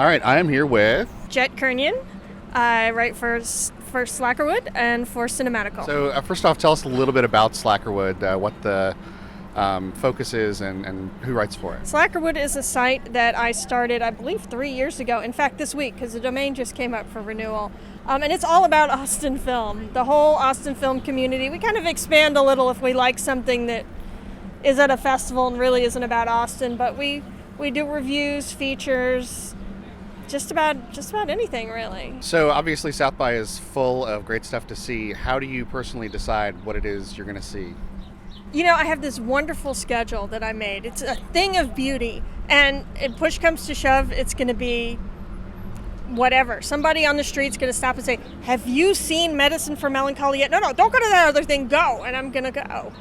right, I am here with... Jette Kernion. I write for Slackerwood and for Cinematical. So first off, tell us a little bit about Slackerwood, what the focus is and who writes for it. Slackerwood is a site that I started, I believe, 3 years ago. In fact, this week, because the domain just came up for renewal. And it's all about Austin film, the whole Austin film community. We kind of expand a little if we like something that is at a festival and really isn't about Austin, but we do reviews, features, just about anything, really. So obviously South by is full of great stuff to see. How do you personally decide what it is you're going to see? You know, I have this wonderful schedule that I made. It's a thing of beauty, and if push comes to shove, it's going to be whatever. Somebody on the street's going to stop and say, "Have you seen Medicine for Melancholy yet?" No, don't go to that other thing, go. And I'm going to go.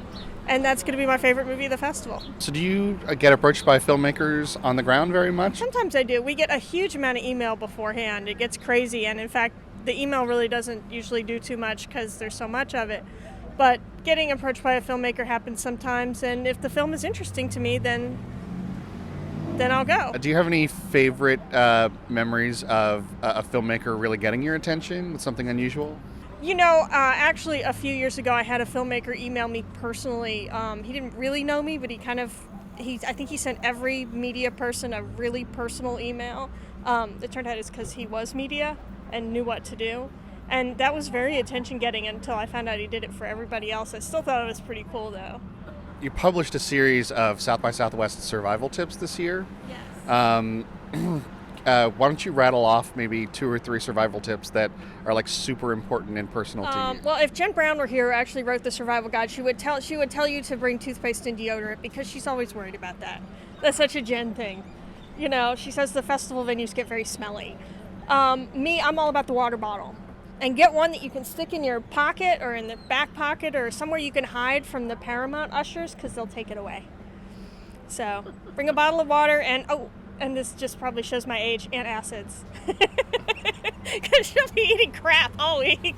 And that's going to be my favorite movie of the festival. So do you get approached by filmmakers on the ground very much? Sometimes I do. We get a huge amount of email beforehand. It gets crazy, and in fact, the email really doesn't usually do too much because there's so much of it. But getting approached by a filmmaker happens sometimes, and if the film is interesting to me, then I'll go. Do you have any favorite memories of a filmmaker really getting your attention with something unusual? You know, actually, a few years ago, I had a filmmaker email me personally. He didn't really know me, but I think he sent every media person a really personal email. It turned out it's because he was media and knew what to do. And that was very attention-getting until I found out he did it for everybody else. I still thought it was pretty cool, though. You published a series of South by Southwest survival tips this year. Yes. Why don't you rattle off maybe 2 or 3 survival tips that are like super important and personal to you? Well, if Jen Brown were here, who actually wrote the survival guide, she would tell you to bring toothpaste and deodorant because she's always worried about that. That's such a Jen thing. You know, she says the festival venues get very smelly. I'm all about the water bottle. And get one that you can stick in your pocket or in the back pocket or somewhere you can hide from the Paramount ushers because they'll take it away. So bring a bottle of water and this just probably shows my age, antacids. Because she'll be eating crap all week.